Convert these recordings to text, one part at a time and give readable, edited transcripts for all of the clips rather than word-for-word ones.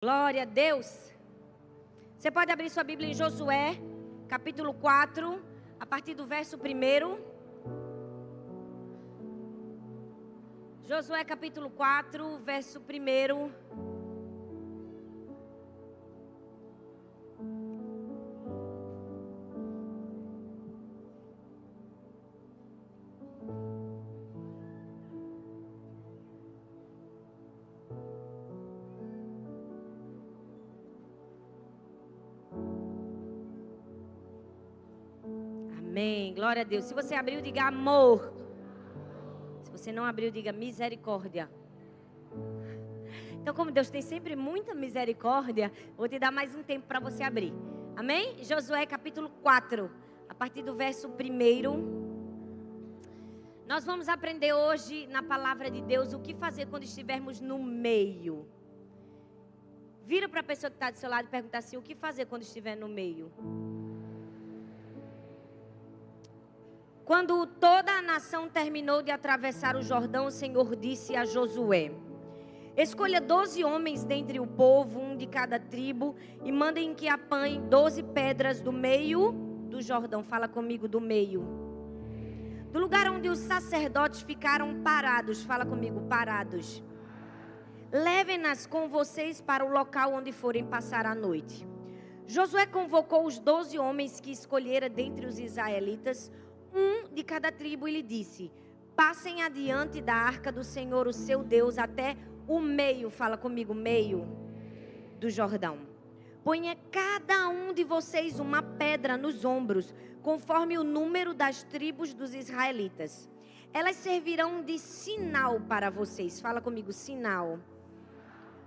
Glória a Deus. Você pode abrir sua Bíblia em Josué, capítulo 4, a partir do verso 1. Josué, capítulo 4, verso 1. Amém, glória a Deus. Se você abriu, diga amor. Se você não abriu, diga misericórdia. Então, como Deus tem sempre muita misericórdia, vou te dar mais um tempo para você abrir. Amém? Josué capítulo 4, a partir do verso 1. Nós vamos aprender hoje na palavra de Deus o que fazer quando estivermos no meio. Vira para a pessoa que está do seu lado e pergunta assim: o que fazer quando estiver no meio? Quando toda a nação terminou de atravessar o Jordão, o Senhor disse a Josué: escolha 12 homens dentre o povo, um de cada tribo, e mandem que apanhem 12 pedras do meio do Jordão. Fala comigo, do meio. Do lugar onde os sacerdotes ficaram parados. Fala comigo, parados. Levem-nas com vocês para o local onde forem passar a noite. Josué convocou os 12 homens que escolhera dentre os israelitas, um de cada tribo, e lhe disse: passem adiante da arca do Senhor, o seu Deus, até o meio, fala comigo, meio do Jordão. Ponha cada um de vocês uma pedra nos ombros, conforme o número das tribos dos israelitas. Elas servirão de sinal para vocês. Fala comigo, sinal.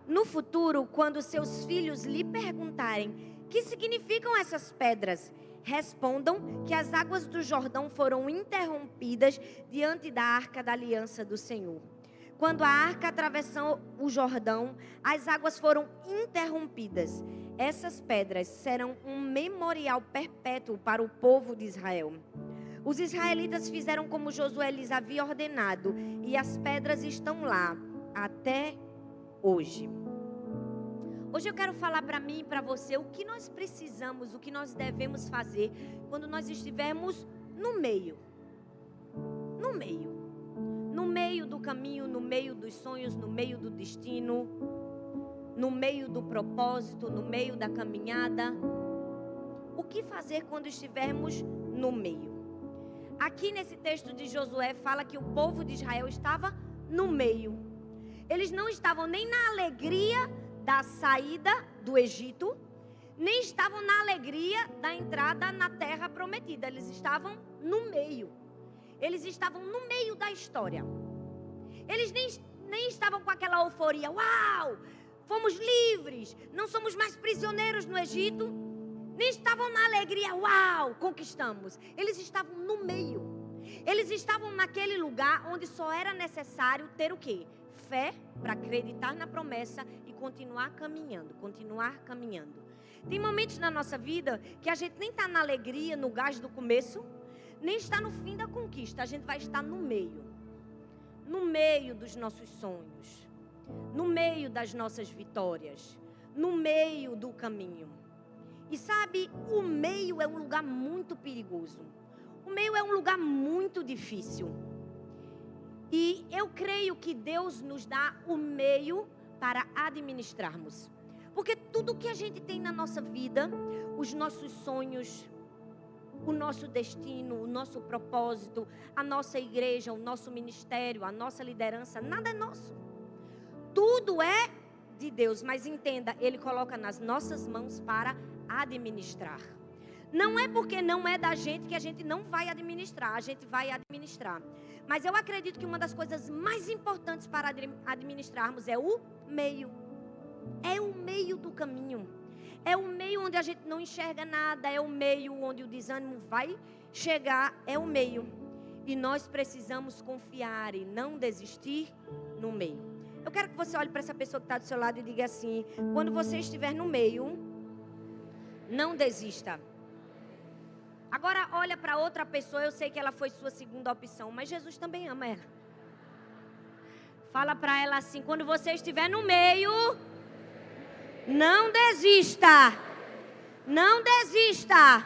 No futuro, quando seus filhos lhe perguntarem: que significam essas pedras? Respondam que as águas do Jordão foram interrompidas diante da arca da aliança do Senhor. Quando a arca atravessou o Jordão, as águas foram interrompidas. Essas pedras serão um memorial perpétuo para o povo de Israel. Os israelitas fizeram como Josué lhes havia ordenado, e as pedras estão lá até hoje. Hoje eu quero falar para mim e para você o que nós precisamos, o que nós devemos fazer quando nós estivermos no meio. No meio. No meio do caminho, no meio dos sonhos, no meio do destino, no meio do propósito, no meio da caminhada. O que fazer quando estivermos no meio? Aqui nesse texto de Josué fala que o povo de Israel estava no meio. Eles não estavam nem na alegria da saída do Egito, nem estavam na alegria da entrada na terra prometida. Eles estavam no meio. Eles estavam no meio da história. Eles nem estavam com aquela euforia: uau, fomos livres, não somos mais prisioneiros no Egito. Nem estavam na alegria: uau, conquistamos. Eles estavam no meio. Eles estavam naquele lugar onde só era necessário ter o quê? Fé para acreditar na promessa e continuar caminhando, Tem momentos na nossa vida que a gente nem está na alegria, no gás do começo, nem está no fim da conquista. A gente vai estar no meio dos nossos sonhos, no meio das nossas vitórias, no meio do caminho. E sabe, o meio é um lugar muito perigoso. O meio é um lugar muito difícil. E eu creio que Deus nos dá o meio para administrarmos. Porque tudo que a gente tem na nossa vida, os nossos sonhos, o nosso destino, o nosso propósito, a nossa igreja, o nosso ministério, a nossa liderança, nada é nosso. Tudo é de Deus, mas entenda, Ele coloca nas nossas mãos para administrar. Não é porque não é da gente que a gente não vai administrar, a gente vai administrar. Mas eu acredito que uma das coisas mais importantes para administrarmos é o meio. É o meio do caminho. É o meio onde a gente não enxerga nada. É o meio onde o desânimo vai chegar. É o meio. E nós precisamos confiar e não desistir no meio. Eu quero que você olhe para essa pessoa que está do seu lado e diga assim: quando você estiver no meio, não desista. Agora olha para outra pessoa, eu sei que ela foi sua segunda opção, mas Jesus também ama ela. Fala para ela assim: quando você estiver no meio, Não desista. Não desista.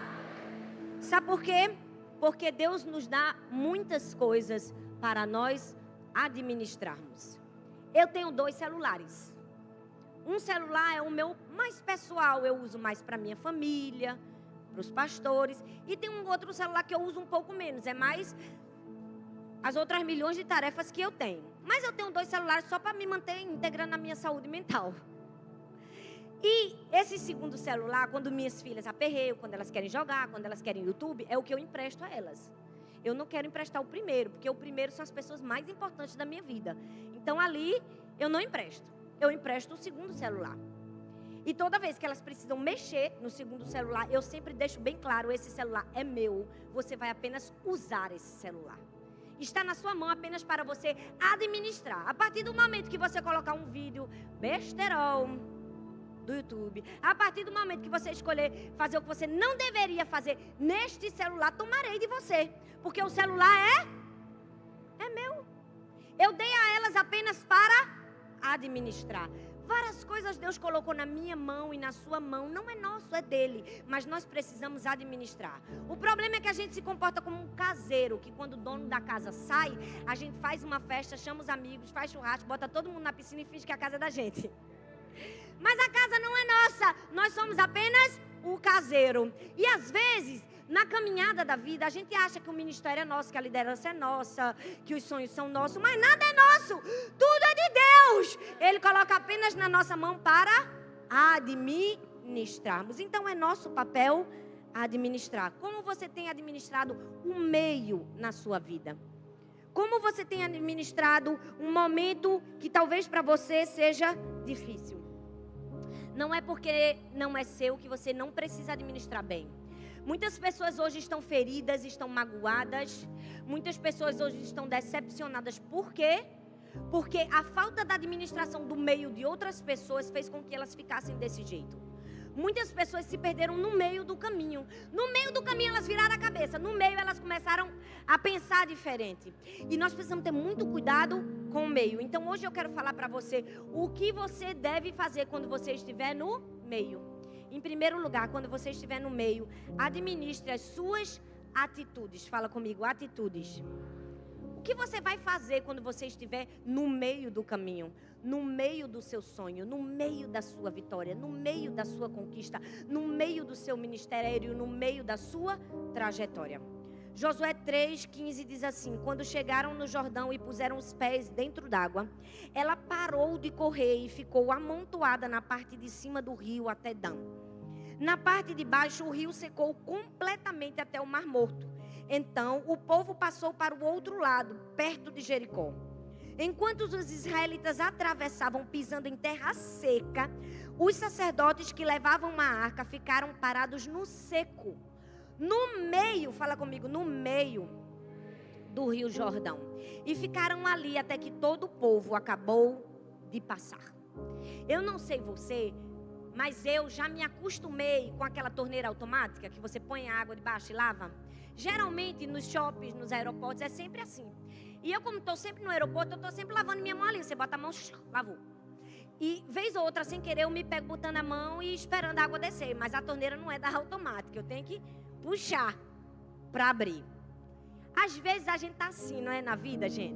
Sabe por quê? Porque Deus nos dá muitas coisas para nós administrarmos. Eu tenho 2 celulares. Um celular é o meu mais pessoal, eu uso mais para minha família, para os pastores. E tem um outro celular que eu uso um pouco menos, é mais as outras milhões de tarefas que eu tenho. Mas eu tenho 2 celulares só para me manter íntegra na minha saúde mental. E esse segundo celular, quando minhas filhas aperreiam, quando elas querem jogar, quando elas querem YouTube, é o que eu empresto a elas. Eu não quero emprestar o primeiro, porque o primeiro são as pessoas mais importantes da minha vida. Então ali eu não empresto. Eu empresto o segundo celular. E toda vez que elas precisam mexer no segundo celular, eu sempre deixo bem claro, esse celular é meu. Você vai apenas usar esse celular. Está na sua mão apenas para você administrar. A partir do momento que você colocar um vídeo besterol do YouTube, a partir do momento que você escolher fazer o que você não deveria fazer neste celular, tomarei de você. Porque o celular é meu. Eu dei a elas apenas para administrar. Várias coisas Deus colocou na minha mão e na sua mão. Não é nosso, é dele. Mas nós precisamos administrar. O problema é que a gente se comporta como um caseiro. Que quando o dono da casa sai, a gente faz uma festa, chama os amigos, faz churrasco, bota todo mundo na piscina e finge que a casa é da gente. Mas a casa não é nossa. Nós somos apenas o caseiro. E às vezes, na caminhada da vida, a gente acha que o ministério é nosso, que a liderança é nossa, que os sonhos são nossos, mas nada é nosso. Tudo é de Deus. Ele coloca apenas na nossa mão para administrarmos. Então é nosso papel administrar. Como você tem administrado um meio na sua vida? Como você tem administrado um momento que talvez para você seja difícil? Não é porque não é seu que você não precisa administrar bem. Muitas pessoas hoje estão feridas, estão magoadas. Muitas pessoas hoje estão decepcionadas. Por quê? Porque a falta da administração do meio de outras pessoas fez com que elas ficassem desse jeito. Muitas pessoas se perderam no meio do caminho. No meio do caminho elas viraram a cabeça. No meio elas começaram a pensar diferente. E nós precisamos ter muito cuidado com o meio. Então hoje eu quero falar para você o que você deve fazer quando você estiver no meio. Em primeiro lugar, quando você estiver no meio, administre as suas atitudes. Fala comigo, atitudes. O que você vai fazer quando você estiver no meio do caminho? No meio do seu sonho, no meio da sua vitória, no meio da sua conquista, no meio do seu ministério, no meio da sua trajetória. Josué 3,15 diz assim: quando chegaram no Jordão e puseram os pés dentro d'água, ela parou de correr e ficou amontoada na parte de cima do rio até Dan. Na parte de baixo o rio secou completamente até o Mar Morto. Então o povo passou para o outro lado, perto de Jericó. Enquanto os israelitas atravessavam pisando em terra seca, os sacerdotes que levavam uma arca ficaram parados no seco. No meio, fala comigo, no meio do rio Jordão. E ficaram ali até que todo o povo acabou de passar. Eu não sei você, mas eu já me acostumei com aquela torneira automática que você põe a água debaixo e lava. Geralmente nos shoppings, nos aeroportos, é sempre assim. E eu, como estou sempre no aeroporto, eu estou sempre lavando minha mão ali. Você bota a mão, lavou. E vez ou outra, sem querer, eu me pego botando a mão e esperando a água descer. Mas a torneira não é da automática. Eu tenho que puxar para abrir. Às vezes a gente está assim, não é, na vida, gente?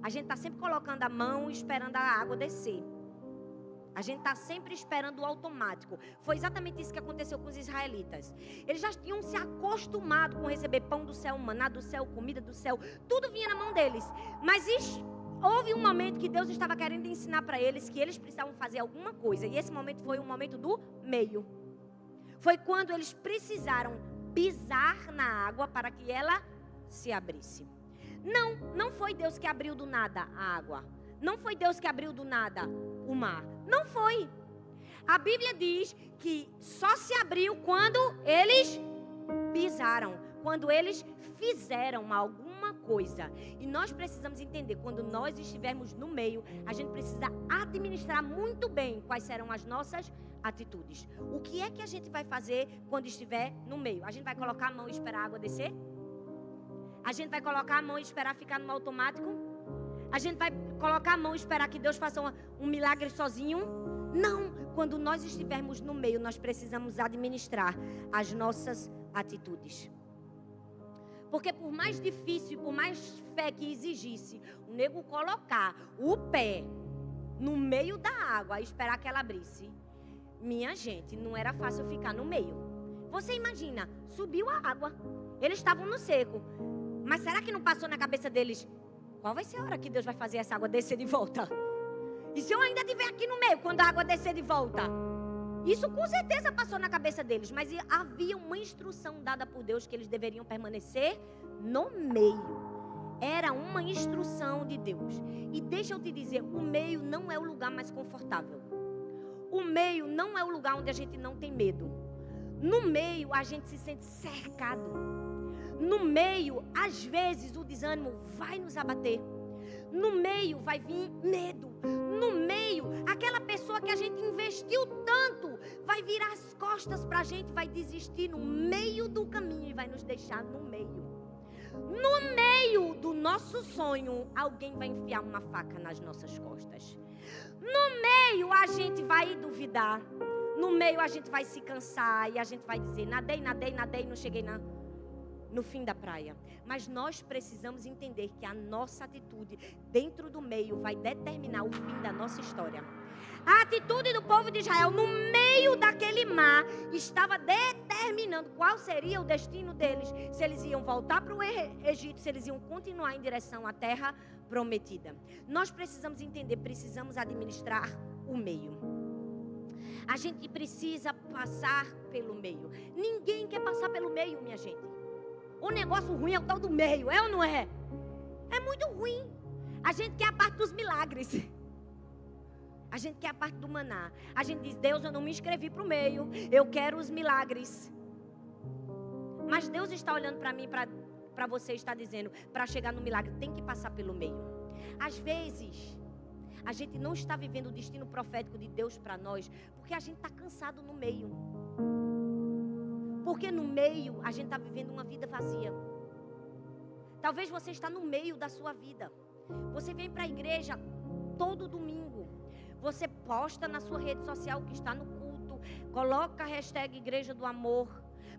A gente está sempre colocando a mão e esperando a água descer. A gente está sempre esperando o automático. Foi exatamente isso que aconteceu com os israelitas. Eles já tinham se acostumado com receber pão do céu, maná do céu, comida do céu. Tudo vinha na mão deles. Mas houve um momento que Deus estava querendo ensinar para eles que eles precisavam fazer alguma coisa. E esse momento foi o momento do meio. Foi quando eles precisaram pisar na água para que ela se abrisse. Não foi Deus que abriu do nada a água. Não foi Deus que abriu do nada o mar. Não foi. A Bíblia diz que só se abriu quando eles pisaram, quando eles fizeram alguma coisa. E nós precisamos entender, quando nós estivermos no meio, a gente precisa administrar muito bem quais serão as nossas atitudes. O que é que a gente vai fazer quando estiver no meio? A gente vai colocar a mão e esperar a água descer? A gente vai colocar a mão e esperar ficar no automático? A gente vai colocar a mão e esperar que Deus faça um milagre sozinho? Não, quando nós estivermos no meio, nós precisamos administrar as nossas atitudes. Porque por mais difícil, por mais fé que exigisse, o nego colocar o pé no meio da água e esperar que ela abrisse, minha gente, não era fácil ficar no meio. Você imagina, subiu a água, eles estavam no seco, mas será que não passou na cabeça deles, qual vai ser a hora que Deus vai fazer essa água descer de volta? E se eu ainda estiver aqui no meio, quando a água descer de volta? Isso com certeza passou na cabeça deles, mas havia uma instrução dada por Deus que eles deveriam permanecer no meio. Era uma instrução de Deus. E deixa eu te dizer, o meio não é o lugar mais confortável. O meio não é o lugar onde a gente não tem medo. No meio a gente se sente cercado. No meio, às vezes, o desânimo vai nos abater. No meio vai vir medo. No meio, aquela pessoa que a gente investiu tanto vai virar as costas pra gente, vai desistir no meio do caminho e vai nos deixar no meio. No meio do nosso sonho, alguém vai enfiar uma faca nas nossas costas. No meio, a gente vai duvidar. No meio, a gente vai se cansar e a gente vai dizer, nadei, não cheguei no fim da praia. Mas nós precisamos entender que a nossa atitude dentro do meio vai determinar o fim da nossa história. A atitude do povo de Israel no meio daquele mar estava determinando qual seria o destino deles. Se eles iam voltar para o Egito, se eles iam continuar em direção à terra prometida. Nós precisamos entender, precisamos administrar o meio. A gente precisa passar pelo meio. Ninguém quer passar pelo meio, minha gente. O negócio ruim é o tal do meio, é ou não é? É muito ruim. A gente quer a parte dos milagres. A gente quer a parte do maná. A gente diz, Deus, eu não me inscrevi para o meio, eu quero os milagres. Mas Deus está olhando para mim, para você, está dizendo, para chegar no milagre, tem que passar pelo meio. Às vezes, a gente não está vivendo o destino profético de Deus para nós, porque a gente está cansado no meio. Porque no meio a gente está vivendo uma vida vazia. Talvez você está no meio da sua vida. Você vem para a igreja todo domingo. Você posta na sua rede social que está no culto. Coloca a hashtag Igreja do Amor.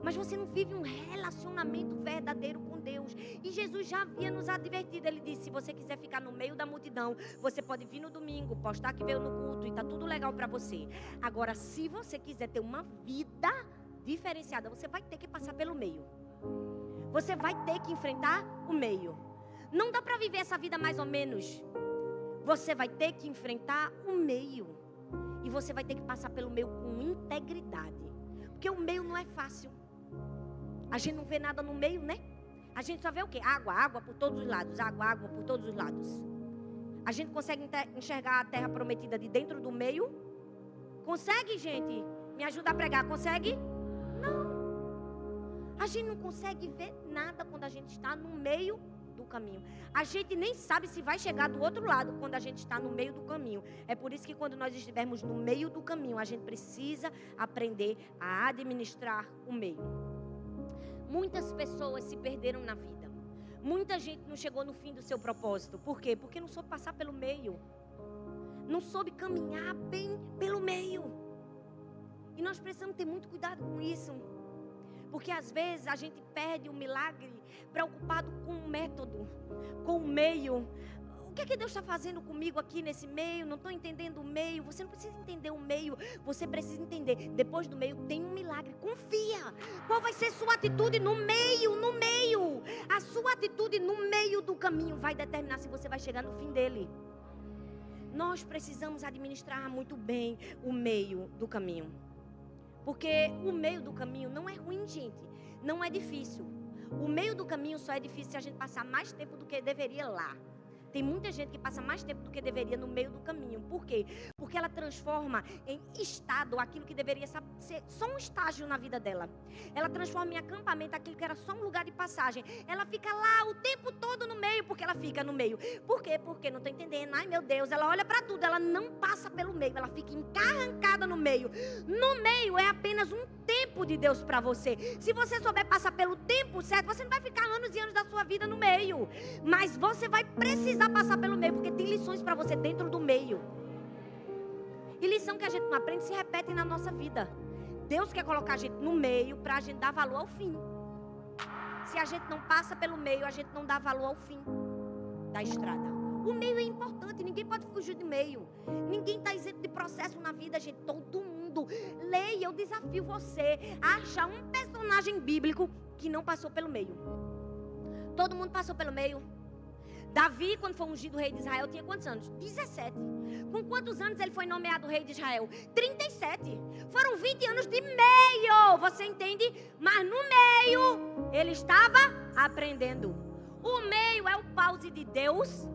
Mas você não vive um relacionamento verdadeiro com Deus. E Jesus já havia nos advertido. Ele disse, se você quiser ficar no meio da multidão, você pode vir no domingo, postar que veio no culto e está tudo legal para você. Agora, se você quiser ter uma vida diferenciada, você vai ter que passar pelo meio. Você vai ter que enfrentar o meio. Não dá para viver essa vida mais ou menos. Você vai ter que enfrentar o meio. E você vai ter que passar pelo meio com integridade. Porque o meio não é fácil. A gente não vê nada no meio, né? A gente só vê o quê? Água por todos os lados. Água por todos os lados. A gente consegue enxergar a terra prometida de dentro do meio? Consegue, gente? Me ajuda a pregar. Consegue? Não. A gente não consegue ver nada quando a gente está no meio do caminho. A gente nem sabe se vai chegar do outro lado quando a gente está no meio do caminho. É por isso que quando nós estivermos no meio do caminho, a gente precisa aprender a administrar o meio. Muitas pessoas se perderam na vida. Muita gente não chegou no fim do seu propósito. Por quê? Porque não soube passar pelo meio. Não soube caminhar bem pelo meio. E nós precisamos ter muito cuidado com isso. Porque às vezes a gente perde o milagre preocupado com o método, com o meio. O que é que Deus está fazendo comigo aqui nesse meio? Não estou entendendo o meio. Você não precisa entender o meio. Você precisa entender. Depois do meio tem um milagre. Confia. Qual vai ser sua atitude no meio? No meio. A sua atitude no meio do caminho vai determinar se você vai chegar no fim dele. Nós precisamos administrar muito bem o meio do caminho. Porque o meio do caminho não é ruim, gente. Não é difícil. O meio do caminho só é difícil se a gente passar mais tempo do que deveria lá. Tem muita gente que passa mais tempo do que deveria no meio do caminho. Por quê? Porque ela transforma em estado aquilo que deveria ser só um estágio na vida dela. Ela transforma em acampamento aquilo que era só um lugar de passagem. Ela fica lá o tempo todo no meio, porque ela fica no meio. Por quê? Porque não estou entendendo. Ai, meu Deus, ela olha para tudo, ela não passa pelo meio. Ela fica encarrancada no meio. No meio é apenas um tempo de Deus para você. Se você souber passar pelo tempo certo, você não vai ficar anos e anos da sua vida no meio. Mas você vai precisar passar pelo meio, porque tem lições para você dentro do meio. E lição que a gente não aprende se repete na nossa vida. Deus quer colocar a gente no meio para a gente dar valor ao fim. Se a gente não passa pelo meio, a gente não dá valor ao fim da estrada. O meio é importante, ninguém pode fugir do meio. Ninguém está isento de processo na vida, gente. Todo mundo. Leia, eu desafio você a achar um personagem bíblico que não passou pelo meio. Todo mundo passou pelo meio. Davi, quando foi ungido rei de Israel, tinha quantos anos? 17. Com quantos anos ele foi nomeado rei de Israel? 37. Foram 20 anos de meio, você entende? Mas no meio, ele estava aprendendo. O meio é o pause de Deus,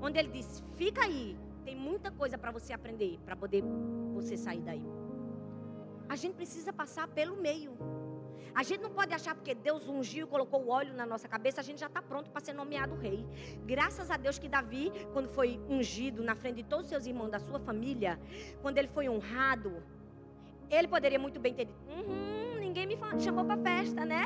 onde ele diz, fica aí, tem muita coisa para você aprender, para poder você sair daí. A gente precisa passar pelo meio. A gente não pode achar porque Deus ungiu, colocou o óleo na nossa cabeça, a gente já está pronto para ser nomeado rei. Graças a Deus que Davi, quando foi ungido na frente de todos os seus irmãos da sua família, quando ele foi honrado, ele poderia muito bem ter dito, ninguém me chamou para festa, né?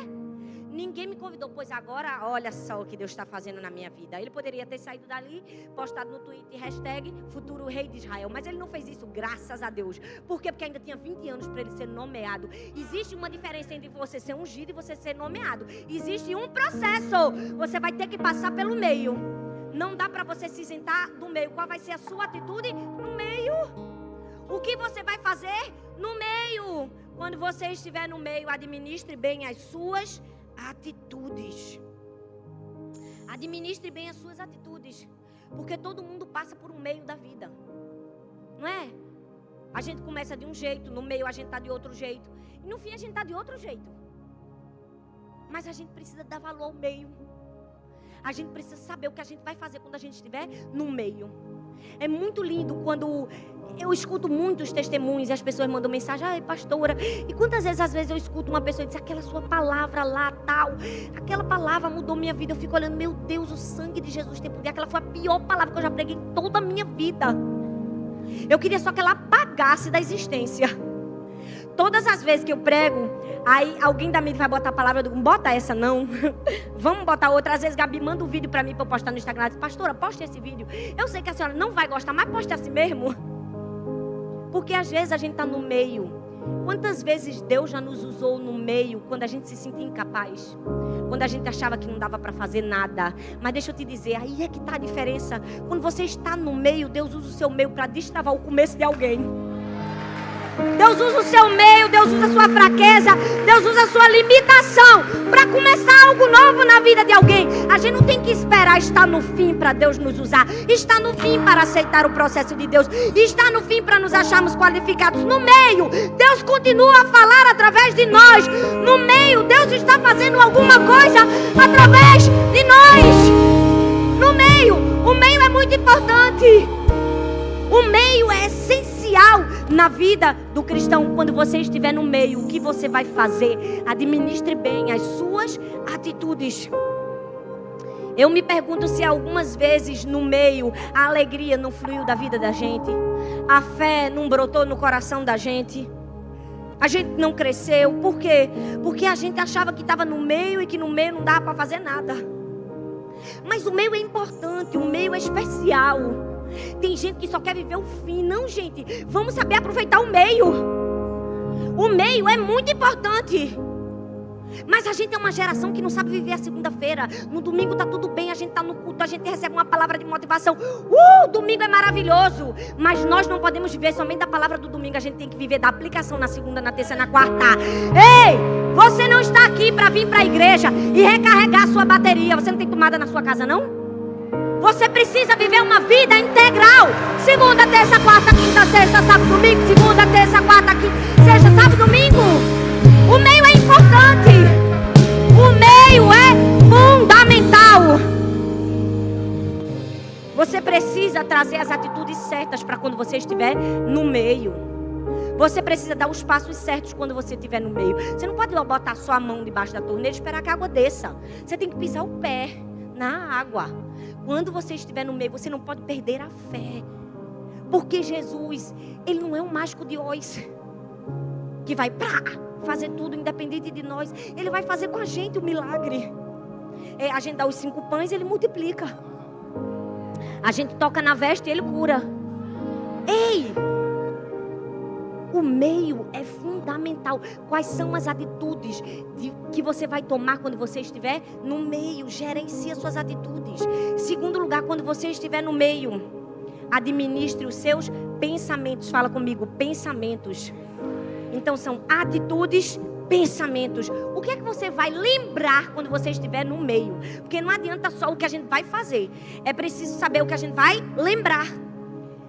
Ninguém me convidou, pois agora olha só o que Deus está fazendo na minha vida. Ele poderia ter saído dali, postado no Twitter, hashtag futuro rei de Israel. Mas ele não fez isso, graças a Deus. Por quê? Porque ainda tinha 20 anos para ele ser nomeado. Existe uma diferença entre você ser ungido e você ser nomeado. Existe um processo. Você vai ter que passar pelo meio. Não dá para você se isentar do meio. Qual vai ser a sua atitude? No meio. O que você vai fazer? No meio. Quando você estiver no meio, administre bem as suas atitudes. Administre bem as suas atitudes. Porque todo mundo passa por um meio da vida. Não é? A gente começa de um jeito, no meio a gente está de outro jeito. E no fim a gente está de outro jeito. Mas a gente precisa dar valor ao meio. A gente precisa saber o que a gente vai fazer quando a gente estiver no meio. É muito lindo quando eu escuto muitos testemunhos e as pessoas mandam mensagem, ai pastora, e quantas vezes às vezes eu escuto uma pessoa dizer, aquela sua palavra lá, tal, aquela palavra mudou minha vida, eu fico olhando, meu Deus, o sangue de Jesus tem poder, aquela foi a pior palavra que eu já preguei em toda a minha vida. Eu queria só que ela apagasse da existência. Todas as vezes que eu prego, aí alguém da mídia vai botar a palavra, eu digo, bota essa não, vamos botar outra. Às vezes Gabi manda um vídeo pra mim, pra eu postar no Instagram, ela diz, pastora, poste esse vídeo. Eu sei que a senhora não vai gostar, mas poste assim mesmo. Porque às vezes a gente está no meio. Quantas vezes Deus já nos usou no meio, quando a gente se sentia incapaz, quando a gente achava que não dava para fazer nada. Mas deixa eu te dizer, aí é que está a diferença. Quando você está no meio, Deus usa o seu meio para destravar o começo de alguém. Deus usa o seu meio, Deus usa a sua fraqueza, Deus usa a sua limitação para começar algo novo na vida de alguém. A gente não tem que esperar estar no fim para Deus nos usar. Está no fim para aceitar o processo de Deus. Está no fim para nos acharmos qualificados. No meio, Deus continua a falar através de nós. No meio, Deus está fazendo alguma coisa através de nós. No meio, o meio é muito importante. O meio é essencial na vida do cristão. Quando você estiver no meio, o que você vai fazer? Administre bem as suas atitudes. Eu me pergunto se algumas vezes no meio a alegria não fluiu da vida da gente, a fé não brotou no coração da gente, a gente não cresceu. Por quê? Porque a gente achava que estava no meio e que no meio não dava para fazer nada. Mas o meio é importante, o meio é especial. Tem gente que só quer viver o fim. Não, gente, vamos saber aproveitar o meio. O meio é muito importante. Mas a gente é uma geração que não sabe viver a segunda-feira. No domingo está tudo bem, a gente está no culto, a gente recebe uma palavra de motivação. Domingo é maravilhoso. Mas nós não podemos viver somente da palavra do domingo. A gente tem que viver da aplicação na segunda, na terça e na quarta. Ei, você não está aqui para vir para a igreja e recarregar a sua bateria. Você não tem tomada na sua casa, não? Você precisa viver uma vida integral. Segunda, terça, quarta, quinta, sexta, sábado, domingo. Segunda, terça, quarta, quinta, sexta, sábado, domingo. O meio é importante. O meio é fundamental. Você precisa trazer as atitudes certas para quando você estiver no meio. Você precisa dar os passos certos quando você estiver no meio. Você não pode botar só a mão debaixo da torneira e esperar que a água desça. Você tem que pisar o pé na água. Quando você estiver no meio, você não pode perder a fé. Porque Jesus, Ele não é um mágico de Oz que vai fazer tudo independente de nós. Ele vai fazer com a gente o milagre. A gente dá os 5 pães, Ele multiplica. A gente toca na veste e Ele cura. Ei! O meio é fundamental. Quais são as atitudes que você vai tomar quando você estiver no meio? Gerencie as suas atitudes. Segundo lugar, quando você estiver no meio, administre os seus pensamentos. Fala comigo, pensamentos. Então são atitudes, pensamentos. O que é que você vai lembrar quando você estiver no meio? Porque não adianta só o que a gente vai fazer. É preciso saber o que a gente vai lembrar.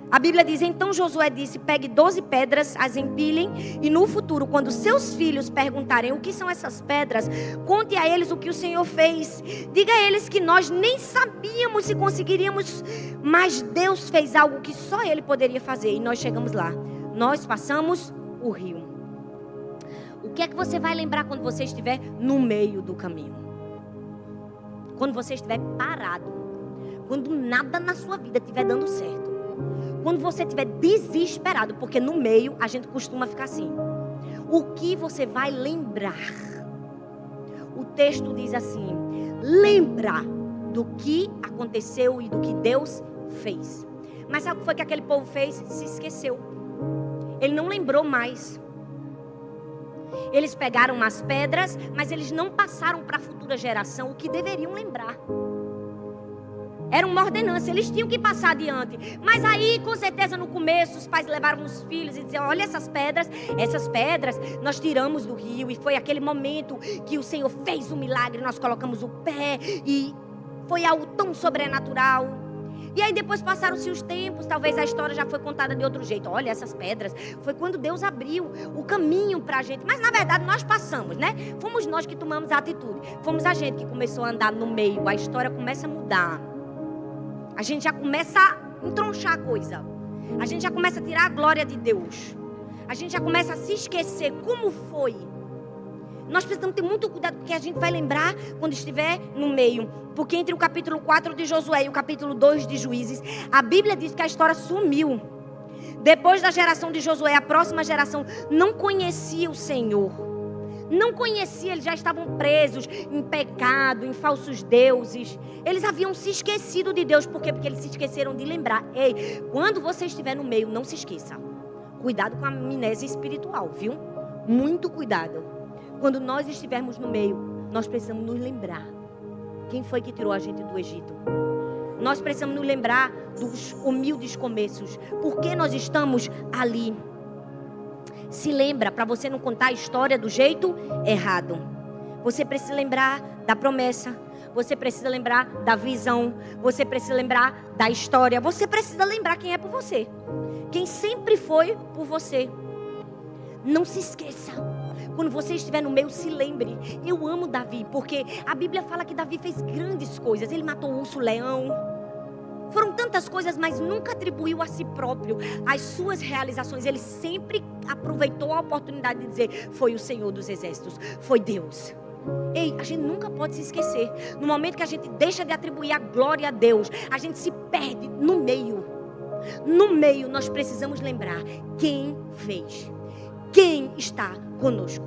A Bíblia diz, então Josué disse, pegue 12 pedras, as empilhem, e no futuro, quando seus filhos perguntarem o que são essas pedras, conte a eles o que o Senhor fez. Diga a eles que nós nem sabíamos se conseguiríamos, mas Deus fez algo que só Ele poderia fazer. E nós chegamos lá. Nós passamos o rio. O que é que você vai lembrar quando você estiver no meio do caminho? Quando você estiver parado. Quando nada na sua vida estiver dando certo. Quando você estiver desesperado, porque no meio a gente costuma ficar assim. O que você vai lembrar? O texto diz assim: lembra do que aconteceu e do que Deus fez. Mas sabe o que foi que aquele povo fez? Se esqueceu. Ele não lembrou mais. Eles pegaram as pedras, mas eles não passaram para a futura geração o que deveriam lembrar. Era uma ordenança, eles tinham que passar adiante. Mas aí, com certeza, no começo, os pais levaram os filhos e diziam: olha essas pedras nós tiramos do rio. E foi aquele momento que o Senhor fez um milagre, nós colocamos o pé e foi algo tão sobrenatural. E aí depois passaram-se os tempos, talvez a história já foi contada de outro jeito. Olha essas pedras, foi quando Deus abriu o caminho para a gente. Mas na verdade nós passamos, né? Fomos nós que tomamos a atitude. Fomos a gente que começou a andar no meio, a história começa a mudar. A gente já começa a entronchar a coisa. A gente já começa a tirar a glória de Deus. A gente já começa a se esquecer como foi. Nós precisamos ter muito cuidado com o que a gente vai lembrar quando estiver no meio. Porque entre o capítulo 4 de Josué e o capítulo 2 de Juízes, a Bíblia diz que a história sumiu. Depois da geração de Josué, a próxima geração não conhecia o Senhor. Não conhecia, eles já estavam presos em pecado, em falsos deuses. Eles haviam se esquecido de Deus. Por quê? Porque eles se esqueceram de lembrar. Ei, quando você estiver no meio, não se esqueça. Cuidado com a amnésia espiritual, viu? Muito cuidado. Quando nós estivermos no meio, nós precisamos nos lembrar. Quem foi que tirou a gente do Egito? Nós precisamos nos lembrar dos humildes começos. Por que nós estamos ali? Se lembra, para você não contar a história do jeito errado. Você precisa lembrar da promessa. Você precisa lembrar da visão. Você precisa lembrar da história. Você precisa lembrar quem é por você. Quem sempre foi por você. Não se esqueça. Quando você estiver no meio, se lembre. Eu amo Davi, porque a Bíblia fala que Davi fez grandes coisas. Ele matou o urso, o leão. Foram tantas coisas, mas nunca atribuiu a si próprio as suas realizações. Ele sempre aproveitou a oportunidade de dizer: foi o Senhor dos Exércitos, foi Deus. Ei, a gente nunca pode se esquecer. No momento que a gente deixa de atribuir a glória a Deus, a gente se perde no meio. No meio nós precisamos lembrar quem fez, quem está conosco,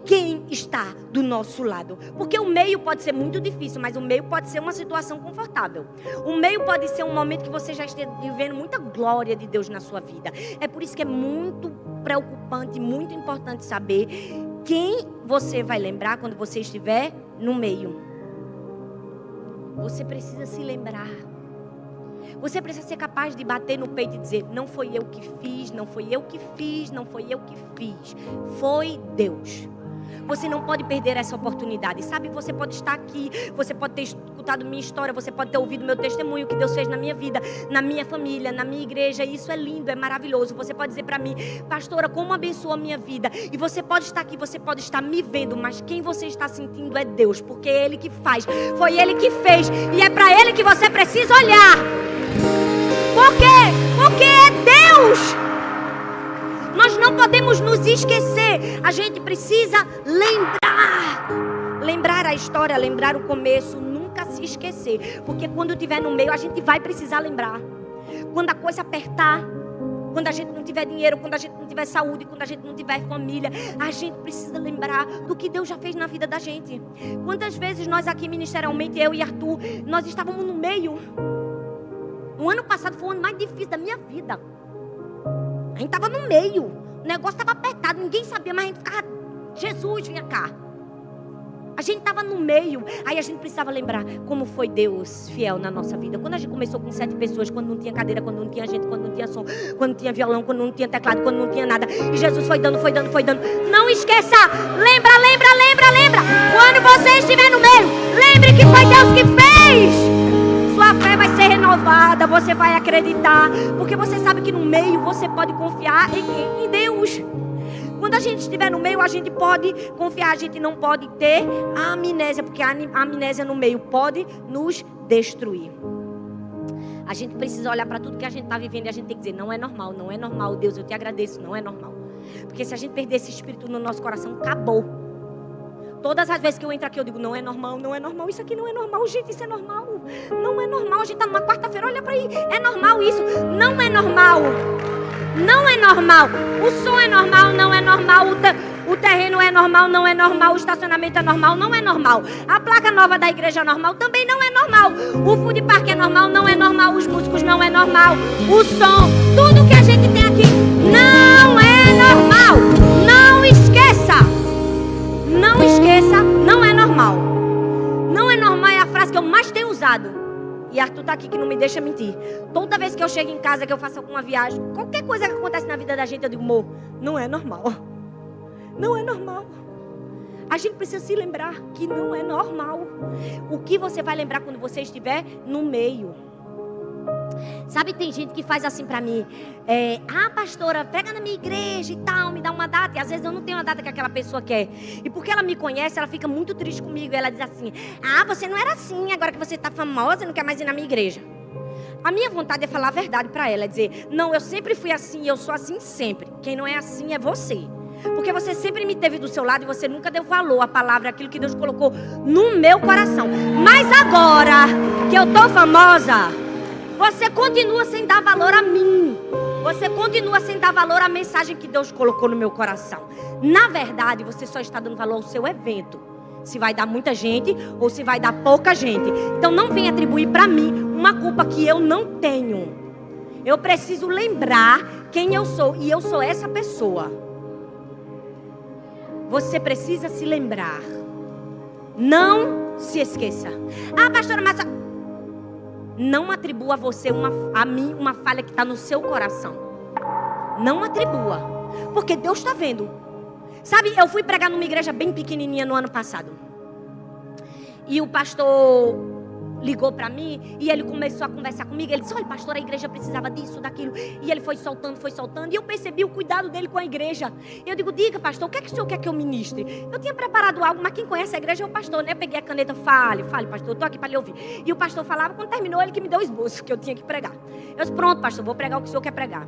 quem está do nosso lado. Porque o meio pode ser muito difícil, mas o meio pode ser uma situação confortável. O meio pode ser um momento que você já esteja vivendo muita glória de Deus na sua vida. É por isso que é muito preocupante, muito importante saber quem você vai lembrar quando você estiver no meio. Você precisa se lembrar. Você precisa ser capaz de bater no peito e dizer: não foi eu que fiz, não foi eu que fiz, não foi eu que fiz. Foi Deus. Você não pode perder essa oportunidade. Sabe, você pode estar aqui, você pode ter escutado minha história, você pode ter ouvido meu testemunho, que Deus fez na minha vida, na minha família, na minha igreja. E isso é lindo, é maravilhoso. Você pode dizer para mim: pastora, como abençoou a minha vida. E você pode estar aqui, você pode estar me vendo, mas quem você está sentindo é Deus, porque é Ele que faz, foi Ele que fez, e é para Ele que você precisa olhar. Por quê? Porque é Deus. Nós não podemos nos esquecer. A gente precisa lembrar. Lembrar a história, lembrar o começo. Nunca se esquecer. Porque quando estiver no meio, a gente vai precisar lembrar. Quando a coisa apertar, quando a gente não tiver dinheiro, quando a gente não tiver saúde, quando a gente não tiver família, a gente precisa lembrar do que Deus já fez na vida da gente. Quantas vezes nós aqui ministerialmente, eu e Arthur, nós estávamos no meio. O ano passado foi o ano mais difícil da minha vida. A gente estava no meio. O negócio estava apertado, ninguém sabia, mas a gente ficava, Jesus, vinha cá. A gente estava no meio, aí a gente precisava lembrar como foi Deus fiel na nossa vida. Quando a gente começou com 7 pessoas, quando não tinha cadeira, quando não tinha gente, quando não tinha som, quando não tinha violão, quando não tinha teclado, quando não tinha nada. E Jesus foi dando, foi dando, foi dando. Não esqueça, lembra. Quando você estiver no meio, lembre que foi Deus que fez. Sua fé vai ser renovada, você vai acreditar. Porque você sabe que no meio você pode confiar em Deus. Quando a gente estiver no meio, a gente pode confiar, a gente não pode ter a amnésia, porque a amnésia no meio pode nos destruir. A gente precisa olhar para tudo que a gente está vivendo e a gente tem que dizer, não é normal, Deus, eu te agradeço, não é normal. Porque se a gente perder esse espírito no nosso coração, acabou. Todas as vezes que eu entro aqui, eu digo, não é normal, isso aqui não é normal, gente, isso é normal. Não é normal, a gente está numa quarta-feira, olha para aí, é normal isso, não é normal. Não é normal. O som é normal, não é normal. O terreno é normal, não é normal. O estacionamento é normal, não é normal. A placa nova da igreja é normal, também não é normal. O food park é normal, não é normal. Os músicos não é normal. O som, tudo que a gente tem aqui não é normal. Não esqueça. Não esqueça, não é normal. Não é normal é a frase que eu mais tenho usado. E Arthur está aqui que não me deixa mentir. Toda vez que eu chego em casa, que eu faço alguma viagem, qualquer coisa que acontece na vida da gente, eu digo, amor, não é normal. Não é normal. A gente precisa se lembrar que não é normal. O que você vai lembrar quando você estiver no meio? Sabe, tem gente que faz assim pra mim. Pastora, prega na minha igreja e tal, me dá uma data. E às vezes eu não tenho a data que aquela pessoa quer. E porque ela me conhece, ela fica muito triste comigo. E ela diz assim, você não era assim, agora que você tá famosa, não quer mais ir na minha igreja. A minha vontade é falar a verdade pra ela. É dizer, não, eu sempre fui assim e eu sou assim sempre. Quem não é assim é você. Porque você sempre me teve do seu lado e você nunca deu valor à palavra, aquilo que Deus colocou no meu coração. Mas agora que eu tô famosa, você continua sem dar valor a mim. Você continua sem dar valor à mensagem que Deus colocou no meu coração. Na verdade, você só está dando valor ao seu evento. Se vai dar muita gente ou se vai dar pouca gente. Então não venha atribuir para mim uma culpa que eu não tenho. Eu preciso lembrar quem eu sou. E eu sou essa pessoa. Você precisa se lembrar. Não se esqueça. Pastora, mas não atribua a mim uma falha que está no seu coração. Não atribua. Porque Deus está vendo. Sabe, eu fui pregar numa igreja bem pequenininha no ano passado. E o pastor ligou para mim e ele começou a conversar comigo. Ele disse, olha, pastor, a igreja precisava disso, daquilo. E ele foi soltando. E eu percebi o cuidado dele com a igreja. E eu digo, diga, pastor, o que é que o senhor quer que eu ministre? Eu tinha preparado algo, mas quem conhece a igreja é o pastor, né? Eu peguei a caneta, fale, pastor, eu estou aqui para lhe ouvir. E o pastor falava, quando terminou, ele que me deu o esboço que eu tinha que pregar. Eu disse, pronto, pastor, vou pregar o que o senhor quer pregar.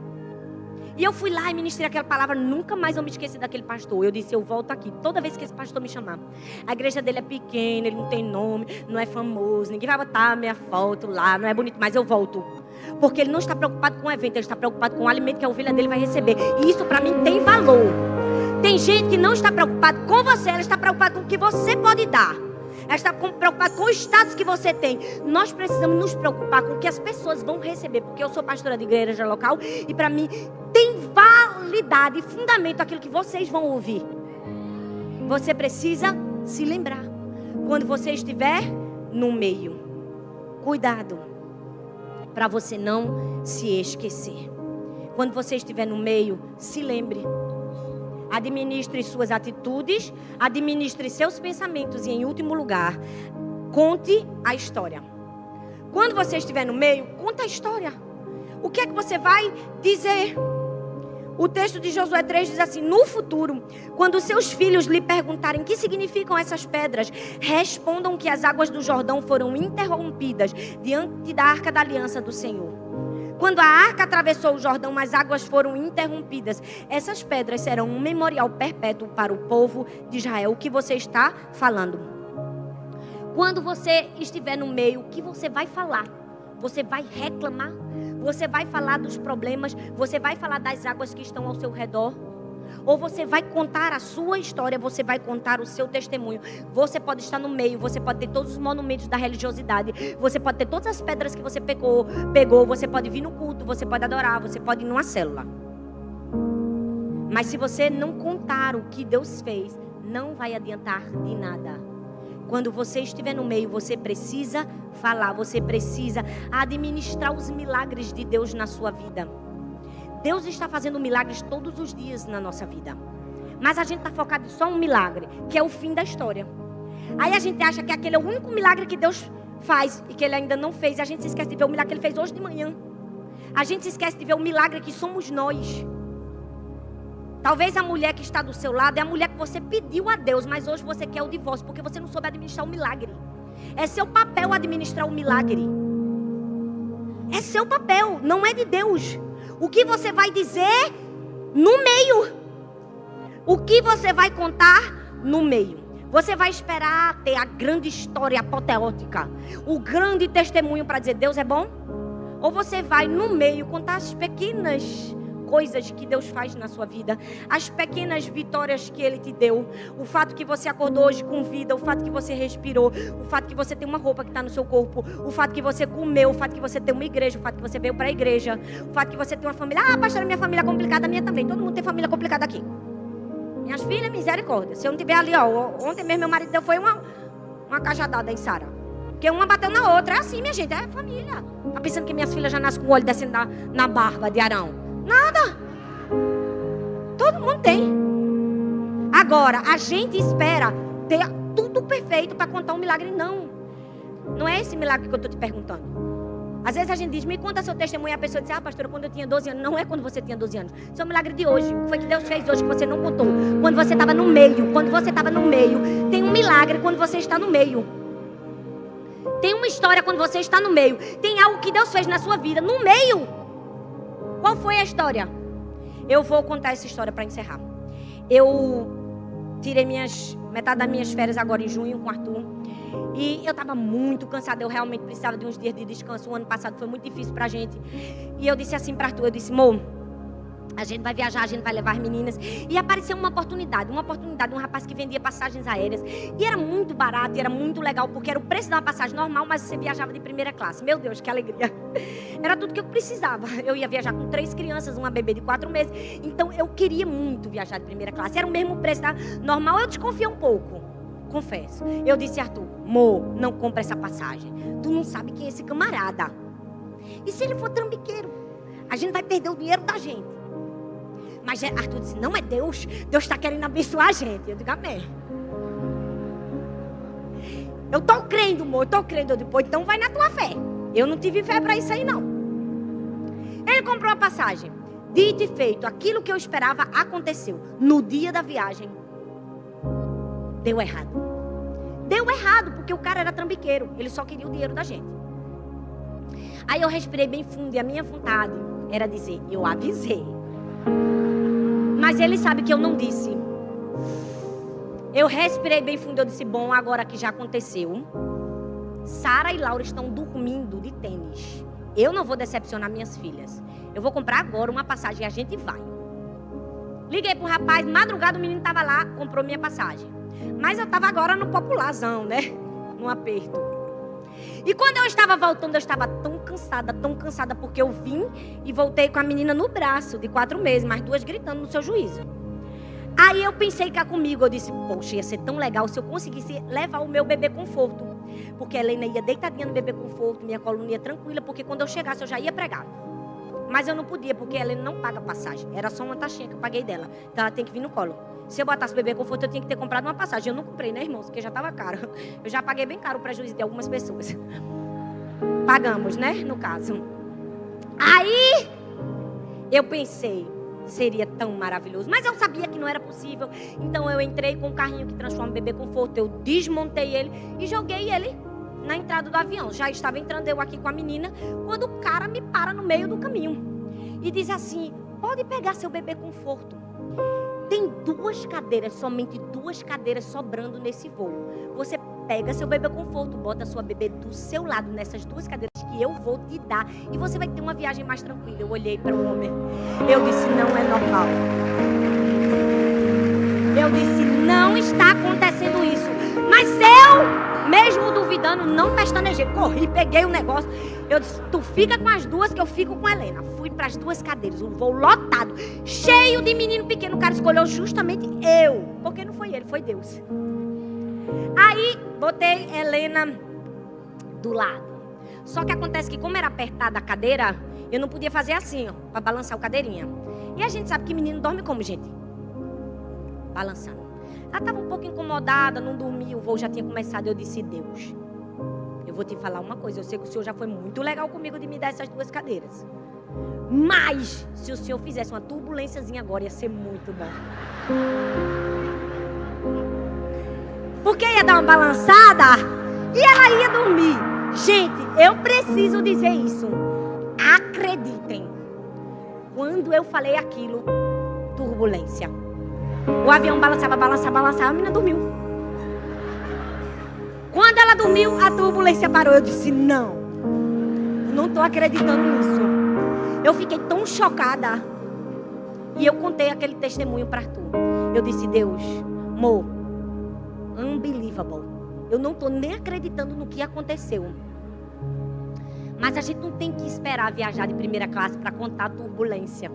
E eu fui lá e ministrei aquela palavra, nunca mais eu me esqueci daquele pastor. Eu disse, eu volto aqui, toda vez que esse pastor me chamar. A igreja dele é pequena, ele não tem nome, não é famoso, ninguém vai botar a minha foto lá, não é bonito, mas eu volto. Porque ele não está preocupado com o evento, ele está preocupado com o alimento que a ovelha dele vai receber. E isso para mim tem valor. Tem gente que não está preocupado com você, ela está preocupada com o que você pode dar. Ela está preocupada com o status que você tem. Nós precisamos nos preocupar com o que as pessoas vão receber. Porque eu sou pastora de igreja local e para mim tem validade e fundamento aquilo que vocês vão ouvir. Você precisa se lembrar. Quando você estiver no meio, cuidado para você não se esquecer. Quando você estiver no meio, se lembre. Administre suas atitudes, administre seus pensamentos e, em último lugar, conte a história. Quando você estiver no meio, conta a história. O que é que você vai dizer? O texto de Josué 3 diz assim, no futuro, quando seus filhos lhe perguntarem o que significam essas pedras, respondam que as águas do Jordão foram interrompidas diante da arca da aliança do Senhor. Quando a arca atravessou o Jordão, as águas foram interrompidas. Essas pedras serão um memorial perpétuo para o povo de Israel. O que você está falando? Quando você estiver no meio, o que você vai falar? Você vai reclamar? Você vai falar dos problemas? Você vai falar das águas que estão ao seu redor? Ou você vai contar a sua história, você vai contar o seu testemunho. Você pode estar no meio, você pode ter todos os monumentos da religiosidade, você pode ter todas as pedras que você pegou, você pode vir no culto, você pode adorar, você pode ir numa célula. Mas se você não contar o que Deus fez, não vai adiantar de nada. Quando você estiver no meio, você precisa falar, você precisa administrar os milagres de Deus na sua vida. Deus está fazendo milagres todos os dias na nossa vida. Mas a gente está focado em só um milagre, que é o fim da história. Aí a gente acha que aquele é o único milagre que Deus faz e que Ele ainda não fez. A gente se esquece de ver o milagre que Ele fez hoje de manhã. A gente se esquece de ver o milagre que somos nós. Talvez a mulher que está do seu lado é a mulher que você pediu a Deus, mas hoje você quer o divórcio porque você não soube administrar o milagre. É seu papel administrar o milagre. É seu papel, não é de Deus. O que você vai dizer no meio? O que você vai contar no meio? Você vai esperar ter a grande história apoteótica, o grande testemunho para dizer Deus é bom? Ou você vai no meio contar as pequenas coisas que Deus faz na sua vida, as pequenas vitórias que Ele te deu, o fato que você acordou hoje com vida, o fato que você respirou, o fato que você tem uma roupa que está no seu corpo, o fato que você comeu, o fato que você tem uma igreja, o fato que você veio para a igreja, o fato que você tem uma família. Ah, pastora, minha família é complicada, a minha também. Todo mundo tem família complicada aqui. Minhas filhas, misericórdia. Se eu não tiver ali, ó, ontem mesmo meu marido deu foi uma cajadada em Sara. Porque uma bateu na outra. É assim, minha gente, é família. Tá pensando que minhas filhas já nascem com o olho descendo na barba de Arão? Nada. Todo mundo tem. Agora, a gente espera ter tudo perfeito para contar um milagre. Não é esse milagre que eu estou te perguntando. Às vezes a gente diz, me conta seu testemunho. E a pessoa diz, ah, pastora, quando eu tinha 12 anos. Não é quando você tinha 12 anos. Isso é um milagre de hoje. O que foi que Deus fez hoje que você não contou? Quando você estava no meio. Quando você estava no meio. Tem um milagre quando você está no meio. Tem uma história quando você está no meio. Tem algo que Deus fez na sua vida no meio. Qual foi a história? Eu vou contar essa história para encerrar. Eu tirei metade das minhas férias agora em junho com o Arthur. E eu estava muito cansada. Eu realmente precisava de uns dias de descanso. O ano passado foi muito difícil para a gente. E eu disse assim para Arthur, eu disse, amor, a gente vai viajar, a gente vai levar as meninas. E apareceu uma oportunidade de um rapaz que vendia passagens aéreas. E era muito barato, e era muito legal, porque era o preço de uma passagem normal, mas você viajava de primeira classe. Meu Deus, que alegria. Era tudo que eu precisava. Eu ia viajar com 3 crianças, uma bebê de 4 meses. Então eu queria muito viajar de primeira classe. Era o mesmo preço da normal. Eu desconfiei um pouco, confesso. Eu disse, Arthur, amor, não compra essa passagem. Tu não sabe quem é esse camarada. E se ele for trambiqueiro? A gente vai perder o dinheiro da gente. Mas Arthur disse, não é Deus. Deus está querendo abençoar a gente. Eu digo, amém. Eu estou crendo, amor. Eu estou crendo. Eu digo, então vai na tua fé. Eu não tive fé para isso aí, não. Ele comprou a passagem. Dito e feito. Aquilo que eu esperava aconteceu. No dia da viagem. Deu errado. Deu errado, porque o cara era trambiqueiro. Ele só queria o dinheiro da gente. Aí eu respirei bem fundo. E a minha vontade era dizer, eu avisei. Mas ele sabe que eu não disse. Eu respirei bem fundo. Eu disse, bom, agora que já aconteceu. Sara e Laura estão dormindo de tênis. Eu não vou decepcionar minhas filhas. Eu vou comprar agora uma passagem e a gente vai. Liguei pro rapaz, madrugada o menino estava lá, comprou minha passagem. Mas eu estava agora no popularzão, né? No aperto. E quando eu estava voltando, eu estava tão cansada, porque eu vim e voltei com a menina no braço, de 4 meses, mais 2 gritando no seu juízo. Aí eu pensei cá comigo, eu disse, poxa, ia ser tão legal se eu conseguisse levar o meu bebê conforto. Porque a Helena ia deitadinha no bebê conforto, minha coluna ia tranquila, porque quando eu chegasse eu já ia pregar. Mas eu não podia, porque a Helena não paga passagem. Era só uma taxinha que eu paguei dela. Então ela tem que vir no colo. Se eu botasse o bebê conforto, eu tinha que ter comprado uma passagem. Eu não comprei, né, irmãos? Porque já estava caro. Eu já paguei bem caro o prejuízo de algumas pessoas. Pagamos, né, no caso. Aí, eu pensei, seria tão maravilhoso. Mas eu sabia que não era possível. Então eu entrei com o carrinho que transforma o bebê conforto. Eu desmontei ele e joguei ele na entrada do avião. Já estava entrando eu aqui com a menina, quando o cara me para no meio do caminho. E diz assim, pode pegar seu bebê conforto. Tem 2 cadeiras, somente 2 cadeiras sobrando nesse voo. Você pega seu bebê conforto, bota sua bebê do seu lado nessas 2 cadeiras que eu vou te dar. E você vai ter uma viagem mais tranquila. Eu olhei para o homem. Eu disse, não é normal. Eu disse, não está acontecendo isso. Mas eu mesmo duvidando, não pestanejei. Corri, peguei o negócio. Eu disse, tu fica com as duas que eu fico com a Helena. Fui para as duas cadeiras, um voo lotado, cheio de menino pequeno. O cara escolheu justamente eu, porque não foi ele, foi Deus. Aí, botei Helena do lado. Só que acontece que como era apertada a cadeira, eu não podia fazer assim, ó, para balançar o cadeirinha. E a gente sabe que menino dorme como, gente? Balançando. Ela estava um pouco incomodada, não dormia, o voo já tinha começado. Eu disse, Deus, eu vou te falar uma coisa. Eu sei que o Senhor já foi muito legal comigo de me dar essas duas cadeiras. Mas, se o Senhor fizesse uma turbulênciazinha agora, ia ser muito bom. Porque ia dar uma balançada e ela ia dormir. Gente, eu preciso dizer isso. Acreditem. Quando eu falei aquilo, turbulência. O avião balançava, a menina dormiu. Quando ela dormiu, a turbulência parou. Eu disse, não estou acreditando nisso. Eu fiquei tão chocada. E eu contei aquele testemunho para tu. Eu disse, Deus, amor, unbelievable. Eu não estou nem acreditando no que aconteceu. Mas a gente não tem que esperar viajar de primeira classe para contar a turbulência.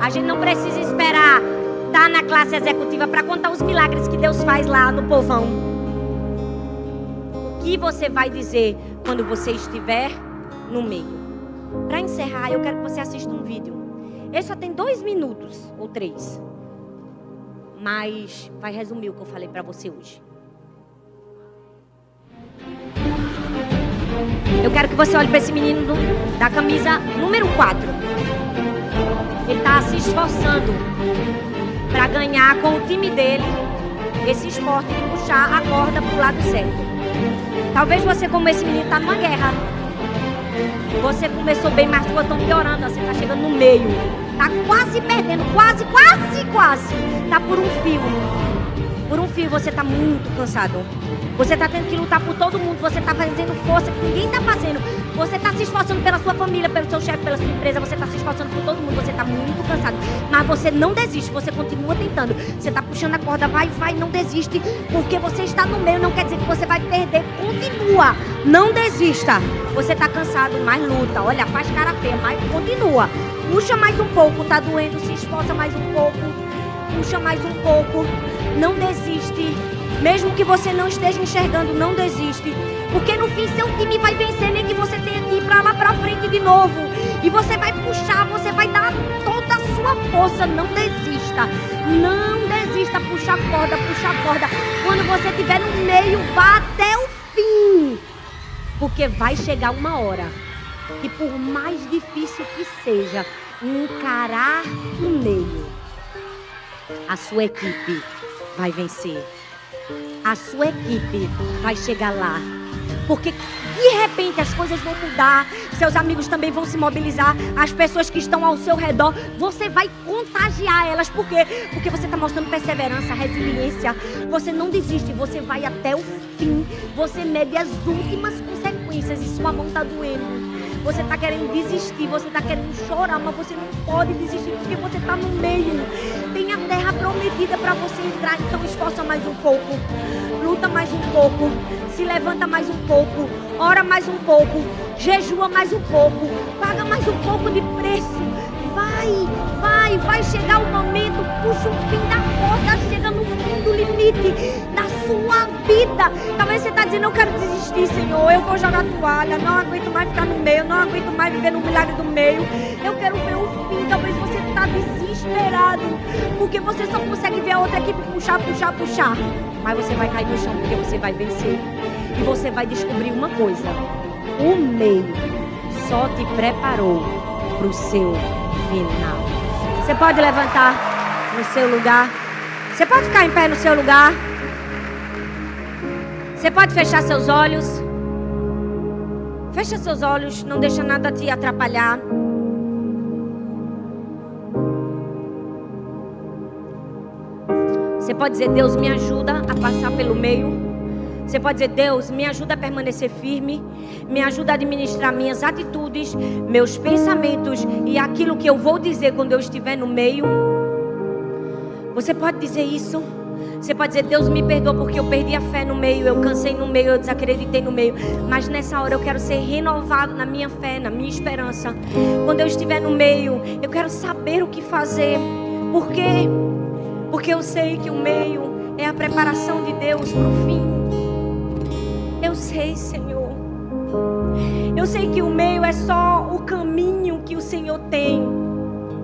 A gente não precisa esperar estar na classe executiva para contar os milagres que Deus faz lá no povão. O que você vai dizer quando você estiver no meio? Para encerrar, eu quero que você assista um vídeo. Ele só tem 2 minutos ou 3. Mas vai resumir o que eu falei para você hoje. Eu quero que você olhe para esse menino da camisa número 4. Ele está se esforçando para ganhar com o time dele esse esporte de puxar a corda para o lado certo. Talvez você, como esse menino, está numa guerra. Você começou bem, mas as coisas estão piorando. Você está chegando no meio. Está quase perdendo, quase. Está por um fio. Por um fio, você está muito cansado. Você está tendo que lutar por todo mundo. Você está fazendo força que ninguém está fazendo. Você está se esforçando pela sua família, pelo seu chefe, pela sua empresa. Você está se esforçando por todo mundo. Você está muito cansado. Mas você não desiste. Você continua tentando. Você está puxando a corda. Vai, não desiste. Porque você está no meio. Não quer dizer que você vai perder. Continua. Não desista. Você está cansado, mas luta. Olha, faz cara feia, mas continua. Puxa mais um pouco. Está doendo. Se esforça mais um pouco. Puxa mais um pouco. Não desiste. Mesmo que você não esteja enxergando, não desiste. Porque no fim seu time vai vencer, nem que você tenha que ir pra lá pra frente de novo. E você vai puxar, você vai dar toda a sua força. Não desista. Não desista. Puxa a corda. Quando você estiver no meio, vá até o fim. Porque vai chegar uma hora que, por mais difícil que seja, encarar o meio, a sua equipe vai vencer. A sua equipe vai chegar lá. Porque de repente as coisas vão mudar. Seus amigos também vão se mobilizar. As pessoas que estão ao seu redor, você vai contagiar elas. Por quê? Porque você está mostrando perseverança, resiliência. Você não desiste, você vai até o fim. Você mede as últimas consequências e sua mão está doendo. Você está querendo desistir, você está querendo chorar, mas você não pode desistir porque você está no meio. Tem a terra prometida para você entrar, então esforça mais um pouco. Luta mais um pouco. Se levanta mais um pouco. Ora mais um pouco. Jejua mais um pouco. Paga mais um pouco de preço. Vai chegar o momento. Puxa o fim da corda. Chega no fim do limite da sua vida. Talvez você está dizendo, eu quero desistir, Senhor. Eu vou jogar toalha. Não aguento mais ficar no meio. Não aguento mais viver no milagre do meio. Eu quero ver o fim. Talvez você está desesperado. Porque você só consegue ver a outra equipe puxar. Mas você vai cair no chão porque você vai vencer. E você vai descobrir uma coisa. O meio só te preparou para o seu final. Você pode levantar no seu lugar. Você pode ficar em pé no seu lugar. Você pode fechar seus olhos. Fecha seus olhos. Não deixa nada te atrapalhar. Você pode dizer, Deus, me ajuda a passar pelo meio. Você pode dizer, Deus, me ajuda a permanecer firme. Me ajuda a administrar minhas atitudes, meus pensamentos e aquilo que eu vou dizer quando eu estiver no meio. Você pode dizer isso. Você pode dizer: Deus me perdoa porque eu perdi a fé no meio, eu cansei no meio, eu desacreditei no meio. Mas nessa hora eu quero ser renovado na minha fé, na minha esperança. Quando eu estiver no meio, eu quero saber o que fazer. Por quê? Porque eu sei que o meio é a preparação de Deus para o fim. Eu sei, Senhor. Eu sei que o meio é só o caminho que o Senhor tem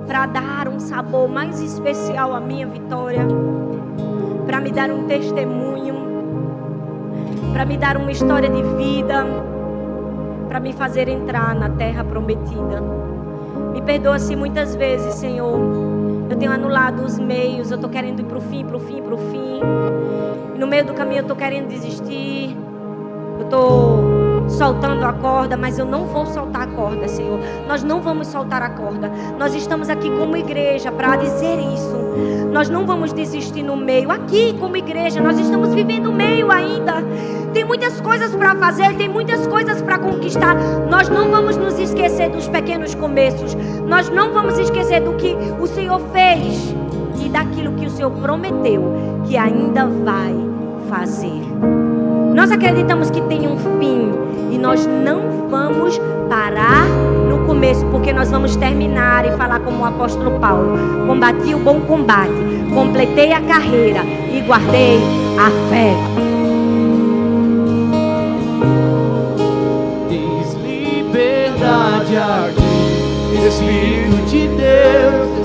para dar um sabor mais especial à minha vitória, para me dar um testemunho, para me dar uma história de vida, para me fazer entrar na terra prometida. Me perdoa se muitas vezes, Senhor, eu tenho anulado os meios, eu estou querendo ir para o fim. E no meio do caminho eu estou querendo desistir, eu estou soltando a corda, mas eu não vou soltar a corda, Senhor. Nós não vamos soltar a corda. Nós estamos aqui como igreja para dizer isso. Nós não vamos desistir no meio. Aqui como igreja, nós estamos vivendo o meio ainda. Tem muitas coisas para fazer, tem muitas coisas para conquistar. Nós não vamos nos esquecer dos pequenos começos. Nós não vamos esquecer do que o Senhor fez e daquilo que o Senhor prometeu que ainda vai fazer. Nós acreditamos que tem um fim e nós não vamos parar no começo, porque nós vamos terminar e falar como o apóstolo Paulo: combati o bom combate, completei a carreira e guardei a fé. Diz liberdade, ardente, Espírito de Deus.